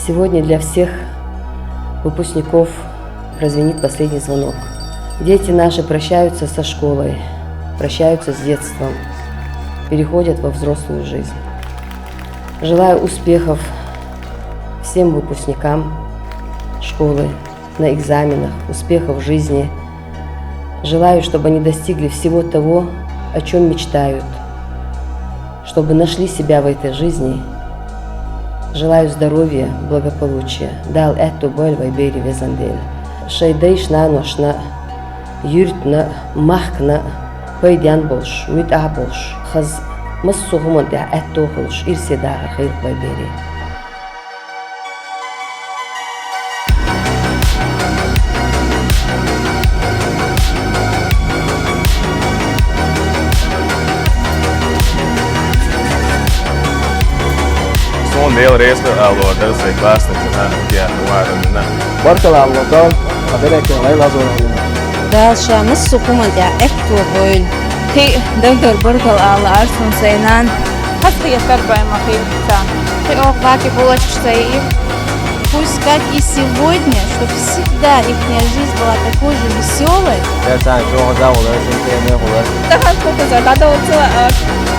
Сегодня для всех выпускников прозвенит последний звонок. Дети наши прощаются со школой, прощаются с детством, переходят во взрослую жизнь. Желаю успехов всем выпускникам школы на экзаменах, успехов в жизни. Желаю, чтобы они достигли всего того, о чем мечтают, чтобы нашли себя в этой жизни. Желаю здоровья, благополучия. Дал эту боль вайбери везандель. Шейдейшна ношна, юртна, махкна, пойдян больш, мюта больш. Хаз массугуман да эту холш, ирседага хейр вайбери. Son liela reizēlo darsai klāsnīca, jā, vārana. Barkalā lokal, aderēkā lai lazorā. Dalša masu kumantia ekto boil. Ты доктор Баркал Алла Арсун Сайнан. Хасты тарбаем ахилица. Ты охваки булочка и пусть как и сегодня, чтобы всегда их жизнь была такой же веселой. Я знаю, что он дал, он Дахас кокоза, дада уцела.